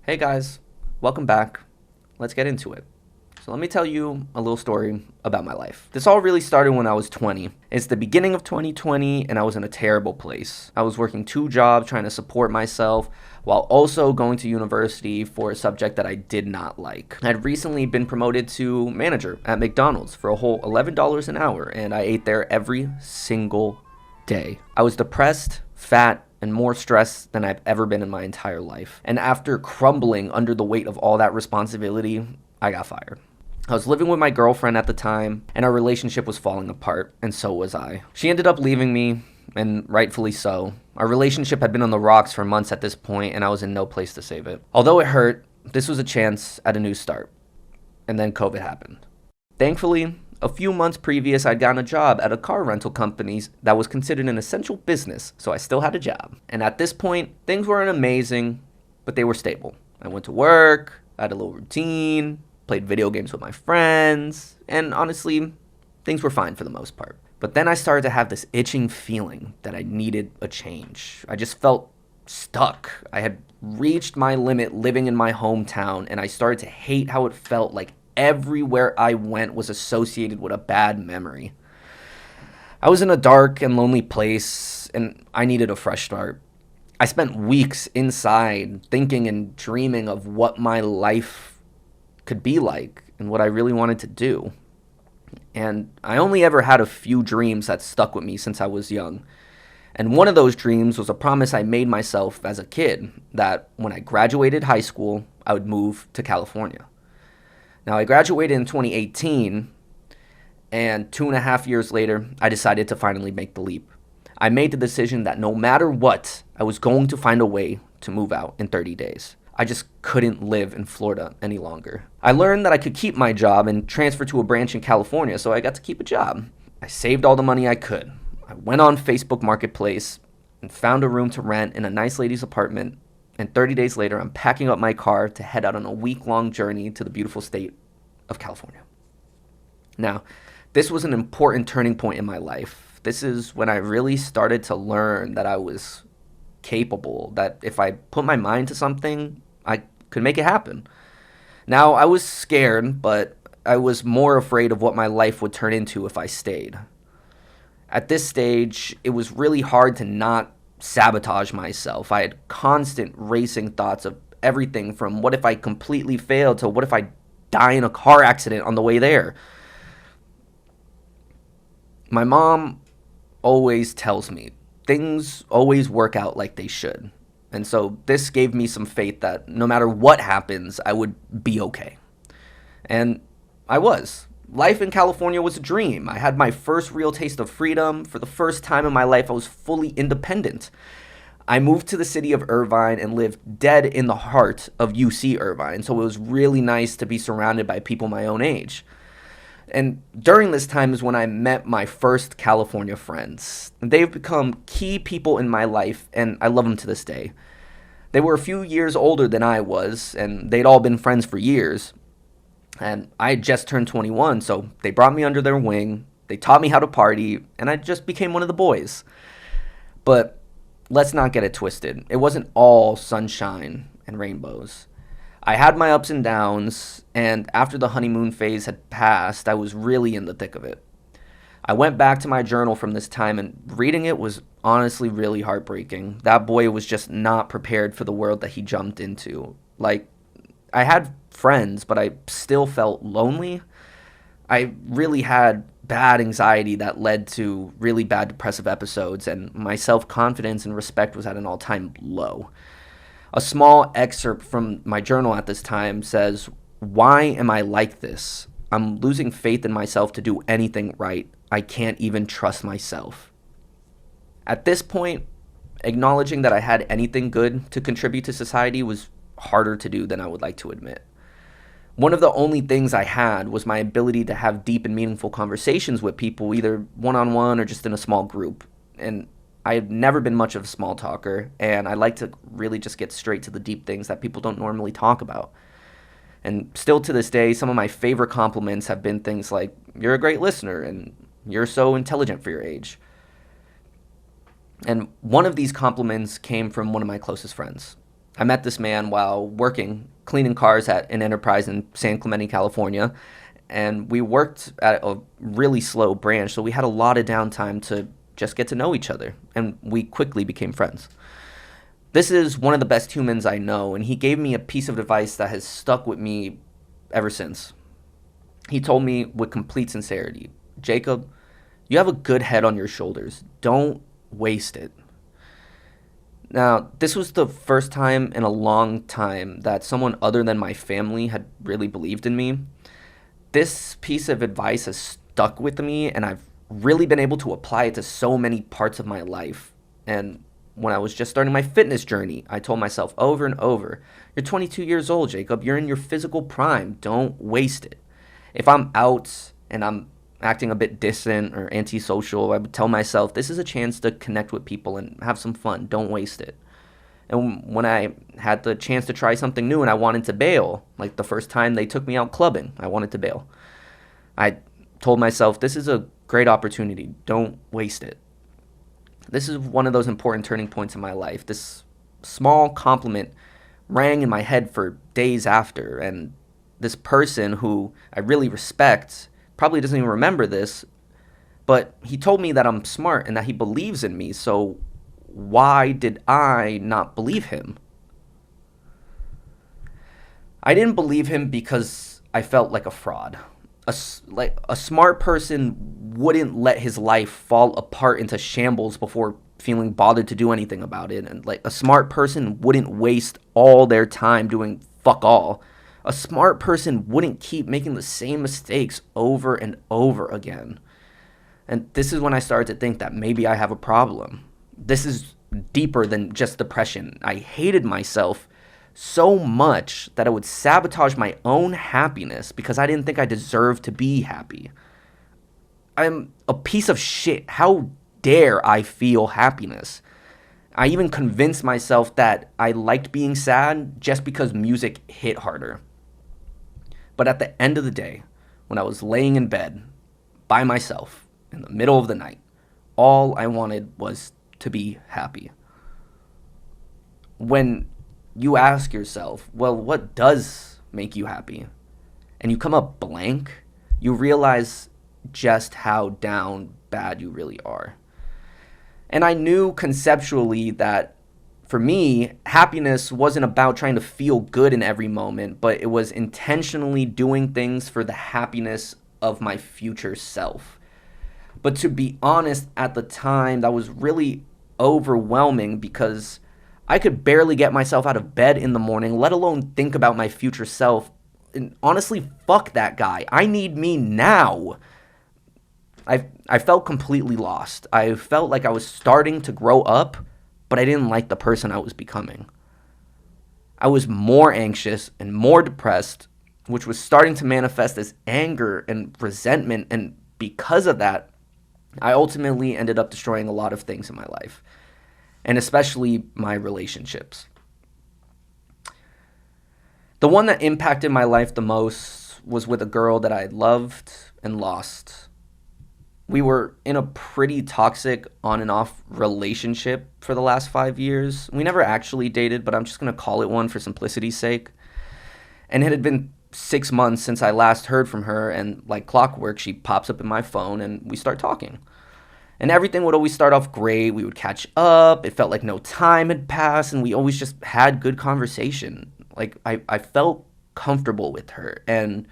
Hey guys, welcome back. Let's get into it. So let me tell you a little story about my life. This all really started when I was 20. It's the beginning of 2020 and I was in a terrible place. I was working two jobs trying to support myself while also going to university for a subject that I did not like. I had recently been promoted to manager at McDonald's for a whole $11 an hour and I ate there every single day. I was depressed, fat, and more stressed than I've ever been in my entire life. And after crumbling under the weight of all that responsibility, I got fired. I was living with my girlfriend at the time, and our relationship was falling apart, and so was I. She ended up leaving me, and rightfully so. Our relationship had been on the rocks for months at this point, and I was in no place to save it. Although it hurt, this was a chance at a new start. And then COVID happened. Thankfully, a few months previous, I'd gotten a job at a car rental company that was considered an essential business, so I still had a job. And at this point, things weren't amazing, but they were stable. I went to work, I had a little routine, played video games with my friends, and honestly, things were fine for the most part. But then I started to have this itching feeling that I needed a change. I just felt stuck. I had reached my limit living in my hometown, and I started to hate how it felt like everywhere I went was associated with a bad memory. I was in a dark and lonely place, and I needed a fresh start. I spent weeks inside thinking and dreaming of what my life could be like and what I really wanted to do. And I only ever had a few dreams that stuck with me since I was young. And one of those dreams was a promise I made myself as a kid that when I graduated high school, I would move to California. Now, I graduated in 2018, and 2.5 years later, I decided to finally make the leap. I made the decision that no matter what, I was going to find a way to move out in 30 days. I just couldn't live in Florida any longer. I learned that I could keep my job and transfer to a branch in California, so I got to keep a job. I saved all the money I could. I went on Facebook Marketplace and found a room to rent in a nice lady's apartment. And 30 days later, I'm packing up my car to head out on a week-long journey to the beautiful state of California. Now, this was an important turning point in my life. This is when I really started to learn that I was capable, that if I put my mind to something, I could make it happen. Now, I was scared, but I was more afraid of what my life would turn into if I stayed. At this stage, it was really hard to not sabotage myself. I had constant racing thoughts of everything from what if I completely fail to what if I die in a car accident on the way there. My mom always tells me things always work out like they should. And so this gave me some faith that no matter what happens, I would be okay. And I was. Life in California was a dream. I had my first real taste of freedom. For the first time in my life, I was fully independent. I moved to the city of Irvine and lived dead in the heart of UC Irvine, so it was really nice to be surrounded by people my own age. And during this time is when I met my first California friends. They've become key people in my life, and I love them to this day. They were a few years older than I was, and they'd all been friends for years. And I had just turned 21, so they brought me under their wing, they taught me how to party, and I just became one of the boys. But let's not get it twisted. It wasn't all sunshine and rainbows. I had my ups and downs, and after the honeymoon phase had passed, I was really in the thick of it. I went back to my journal from this time, and reading it was honestly really heartbreaking. That boy was just not prepared for the world that he jumped into. Like, I had friends, but I still felt lonely. I really had bad anxiety that led to really bad depressive episodes, and my self-confidence and respect was at an all-time low. A small excerpt from my journal at this time says, "Why am I like this? I'm losing faith in myself to do anything right. I can't even trust myself." At this point, acknowledging that I had anything good to contribute to society was harder to do than I would like to admit. One of the only things I had was my ability to have deep and meaningful conversations with people, either one-on-one or just in a small group. And I've never been much of a small talker, and I like to really just get straight to the deep things that people don't normally talk about. And still to this day, some of my favorite compliments have been things like, "You're a great listener," and "You're so intelligent for your age." And one of these compliments came from one of my closest friends. I met this man while working, cleaning cars at an enterprise in San Clemente, California. And we worked at a really slow branch, so we had a lot of downtime to just get to know each other. And we quickly became friends. This is one of the best humans I know, and he gave me a piece of advice that has stuck with me ever since. He told me with complete sincerity, Jacob, you have a good head on your shoulders. Don't waste it. Now, this was the first time in a long time that someone other than my family had really believed in me. This piece of advice has stuck with me, and I've really been able to apply it to so many parts of my life. And when I was just starting my fitness journey, I told myself over and over, you're 22 years old, Jacob. You're in your physical prime. Don't waste it. If I'm out and I'm acting a bit distant or antisocial, I would tell myself, this is a chance to connect with people and have some fun. Don't waste it. And when I had the chance to try something new and I wanted to bail, like the first time they took me out clubbing, I wanted to bail. I told myself, this is a great opportunity. Don't waste it. This is one of those important turning points in my life. This small compliment rang in my head for days after, and this person who I really respect probably doesn't even remember this, but he told me that I'm smart and that he believes in me, so why did I not believe him? I didn't believe him because I felt like a fraud. A smart person wouldn't let his life fall apart into shambles before feeling bothered to do anything about it. And like a smart person wouldn't waste all their time doing fuck all. A smart person wouldn't keep making the same mistakes over and over again. And this is when I started to think that maybe I have a problem. This is deeper than just depression. I hated myself so much that I would sabotage my own happiness because I didn't think I deserved to be happy. I'm a piece of shit. How dare I feel happiness? I even convinced myself that I liked being sad just because music hit harder. But at the end of the day, when I was laying in bed by myself in the middle of the night, all I wanted was to be happy. When you ask yourself, well, what does make you happy? And you come up blank, you realize just how down bad you really are. And I knew conceptually that for me, happiness wasn't about trying to feel good in every moment, but it was intentionally doing things for the happiness of my future self. But to be honest, at the time, that was really overwhelming because I could barely get myself out of bed in the morning, let alone think about my future self. And honestly, fuck that guy. I need me now. I felt completely lost. I felt like I was starting to grow up, but I didn't like the person I was becoming. I was more anxious and more depressed, which was starting to manifest as anger and resentment. And because of that, I ultimately ended up destroying a lot of things in my life, and especially my relationships. The one that impacted my life the most was with a girl that I loved and lost. We were in a pretty toxic on and off relationship for the last 5 years. We never actually dated, but I'm just going to call it one for simplicity's sake. And it had been 6 months since I last heard from her, and like clockwork, she pops up in my phone and we start talking. And everything would always start off great. We would catch up. It felt like no time had passed, and we always just had good conversation. Like, I felt comfortable with her and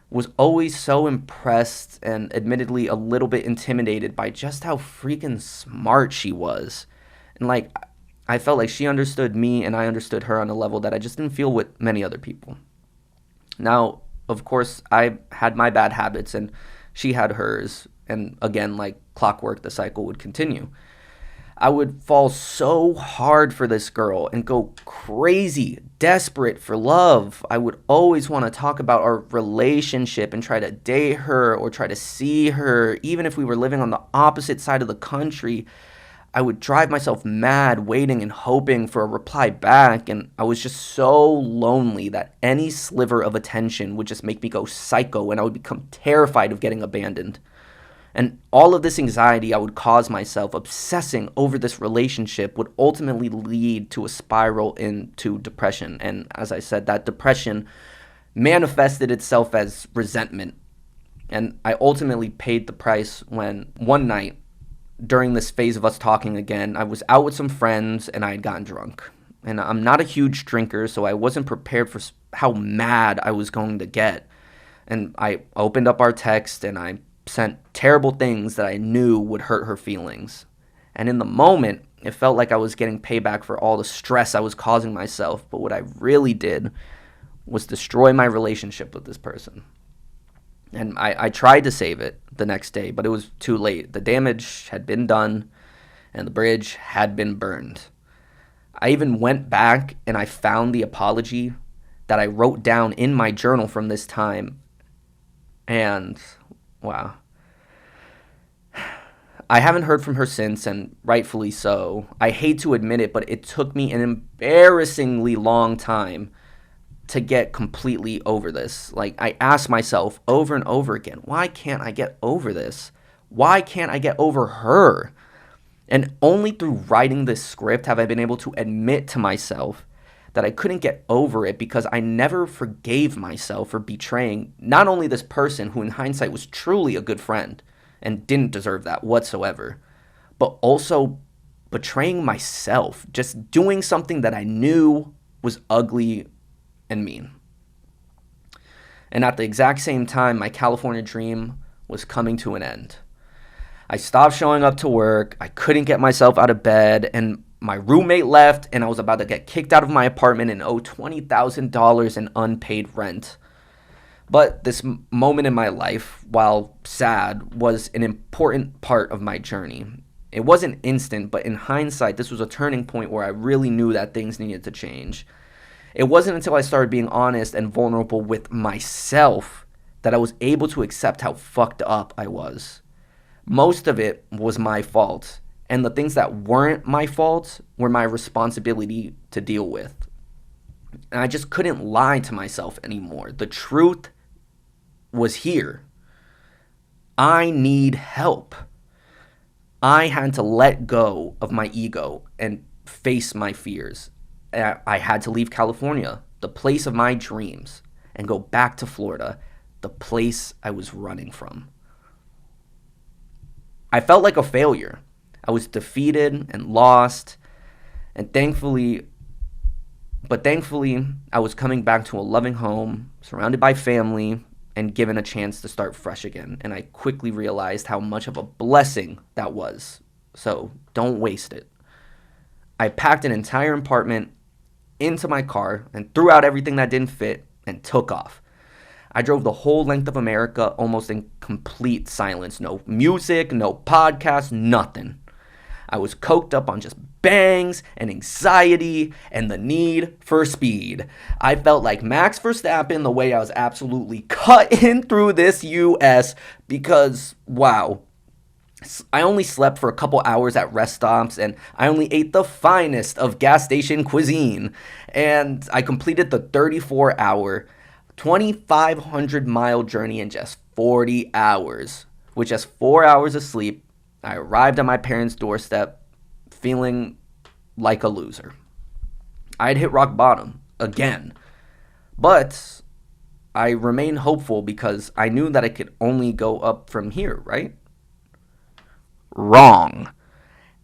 was always so impressed and admittedly a little bit intimidated by just how freaking smart she was. And like, I felt like she understood me and I understood her on a level that I just didn't feel with many other people. Now, of course, I had my bad habits and she had hers. And again, like clockwork, the cycle would continue. I would fall so hard for this girl and go crazy, desperate for love. I would always want to talk about our relationship and try to date her or try to see her. Even if we were living on the opposite side of the country, I would drive myself mad waiting and hoping for a reply back. And I was just so lonely that any sliver of attention would just make me go psycho and I would become terrified of getting abandoned. And all of this anxiety I would cause myself obsessing over this relationship would ultimately lead to a spiral into depression. And as I said, that depression manifested itself as resentment. And I ultimately paid the price when one night during this phase of us talking again, I was out with some friends and I had gotten drunk. And I'm not a huge drinker, so I wasn't prepared for how mad I was going to get. And I opened up our text and I sent terrible things that I knew would hurt her feelings. And in the moment, it felt like I was getting payback for all the stress I was causing myself. But what I really did was destroy my relationship with this person. And I tried to save it the next day, but it was too late. The damage had been done and the bridge had been burned. I even went back and I found the apology that I wrote down in my journal from this time. And wow. I haven't heard from her since, and rightfully so. I hate to admit it, but it took me an embarrassingly long time to get completely over this. Like, I asked myself over and over again, why can't I get over this? Why can't I get over her? And only through writing this script have I been able to admit to myself that I couldn't get over it because I never forgave myself for betraying not only this person who in hindsight was truly a good friend and didn't deserve that whatsoever, but also betraying myself, just doing something that I knew was ugly and mean. And at the exact same time, my California dream was coming to an end. I stopped showing up to work, I couldn't get myself out of bed, and my roommate left, and I was about to get kicked out of my apartment and owe $20,000 in unpaid rent. But this moment in my life, while sad, was an important part of my journey. It wasn't instant, but in hindsight, this was a turning point where I really knew that things needed to change. It wasn't until I started being honest and vulnerable with myself that I was able to accept how fucked up I was. Most of it was my fault, and the things that weren't my fault were my responsibility to deal with. And I just couldn't lie to myself anymore. The truth was here. I need help. I had to let go of my ego and face my fears. I had to leave California, the place of my dreams, and go back to Florida, the place I was running from. I felt like a failure. I was defeated and lost, and thankfully, I was coming back to a loving home, surrounded by family, and given a chance to start fresh again. And I quickly realized how much of a blessing that was. So don't waste it. I packed an entire apartment into my car and threw out everything that didn't fit and took off. I drove the whole length of America almost in complete silence. No music, no podcast, nothing. I was coked up on just bangs and anxiety and the need for speed. I felt like Max Verstappen the way I was absolutely cutting through this US because, wow, I only slept for a couple hours at rest stops, and I only ate the finest of gas station cuisine. And I completed the 34-hour, 2,500-mile journey in just 40 hours. With just 4 hours of sleep, I arrived at my parents' doorstep feeling like a loser. I had hit rock bottom again. But I remained hopeful because I knew that it could only go up from here, right? Wrong.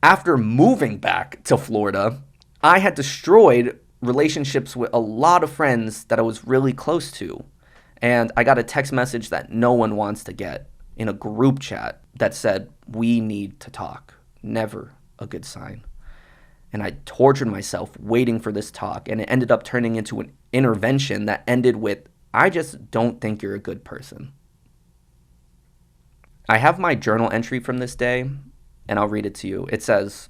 After moving back to Florida, I had destroyed relationships with a lot of friends that I was really close to. And I got a text message that no one wants to get in a group chat that said, "We need to talk." Never a good sign. And I tortured myself waiting for this talk, and it ended up turning into an intervention that ended with, "I just don't think you're a good person." I have my journal entry from this day, and I'll read it to you. It says,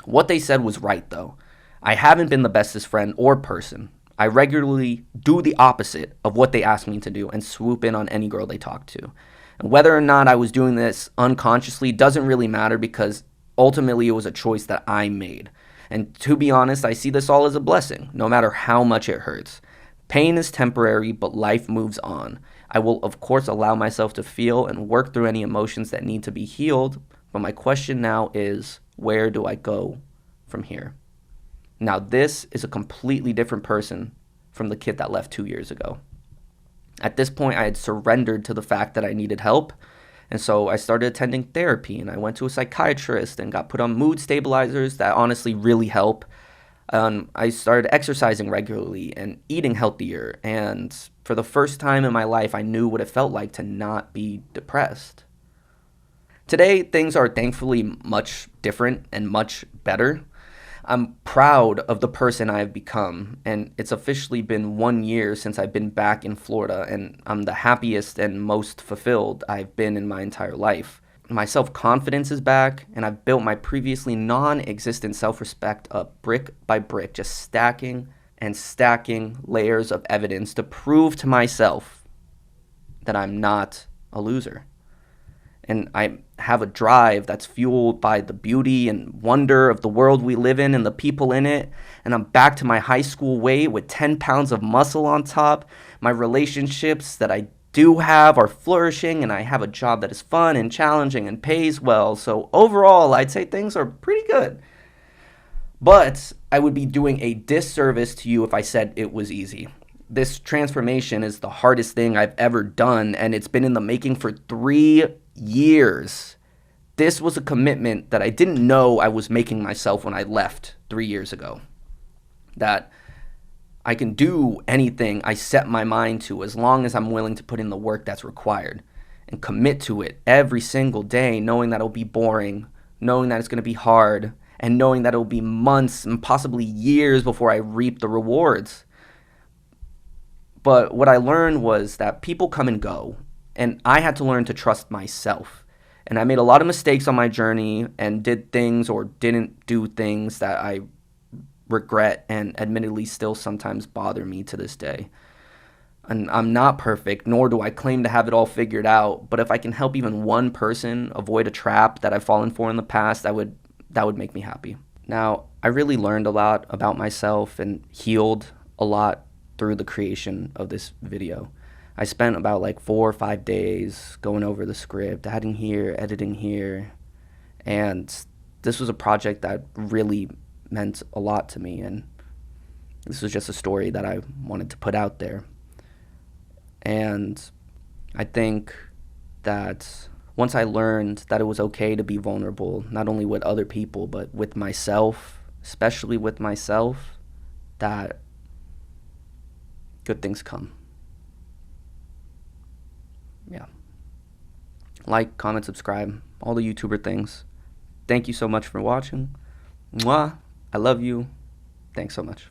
"What they said was right, though. I haven't been the bestest friend or person. I regularly do the opposite of what they ask me to do and swoop in on any girl they talk to. And whether or not I was doing this unconsciously doesn't really matter because ultimately it was a choice that I made. And to be honest, I see this all as a blessing, no matter how much it hurts. Pain is temporary, but life moves on. I will, of course, allow myself to feel and work through any emotions that need to be healed. But my question now is, where do I go from here? Now, this is a completely different person from the kid that left 2 years ago. At this point, I had surrendered to the fact that I needed help. And so I started attending therapy, and I went to a psychiatrist and got put on mood stabilizers that honestly really help. I started exercising regularly and eating healthier. And for the first time in my life, I knew what it felt like to not be depressed. Today, things are thankfully much different and much better. I'm proud of the person I have become, and it's officially been 1 year since I've been back in Florida, and I'm the happiest and most fulfilled I've been in my entire life. My self-confidence is back, and I've built my previously non-existent self-respect up brick by brick, just stacking and stacking layers of evidence to prove to myself that I'm not a loser. And I have a drive that's fueled by the beauty and wonder of the world we live in and the people in it. And I'm back to my high school weight with 10 pounds of muscle on top. My relationships that I do have are flourishing, and I have a job that is fun and challenging and pays well. So overall, I'd say things are pretty good. But I would be doing a disservice to you if I said it was easy. This transformation is the hardest thing I've ever done, and it's been in the making for 3 years. This was a commitment that I didn't know I was making myself when I left 3 years ago. That I can do anything I set my mind to as long as I'm willing to put in the work that's required and commit to it every single day, knowing that it'll be boring, knowing that it's going to be hard, and knowing that it'll be months and possibly years before I reap the rewards. But what I learned was that people come and go, and I had to learn to trust myself. And I made a lot of mistakes on my journey and did things or didn't do things that I regret and admittedly still sometimes bother me to this day. And I'm not perfect, nor do I claim to have it all figured out. But if I can help even one person avoid a trap that I've fallen for in the past, that would make me happy. Now, I really learned a lot about myself and healed a lot through the creation of this video. I spent about 4 or 5 days going over the script, adding here, editing here, and this was a project that really meant a lot to me, and this was just a story that I wanted to put out there. And I think that once I learned that it was okay to be vulnerable, not only with other people, but with myself, especially with myself, that good things come. Yeah. Like, comment, subscribe, all the YouTuber things. Thank you so much for watching. Mwah. I love you. Thanks so much.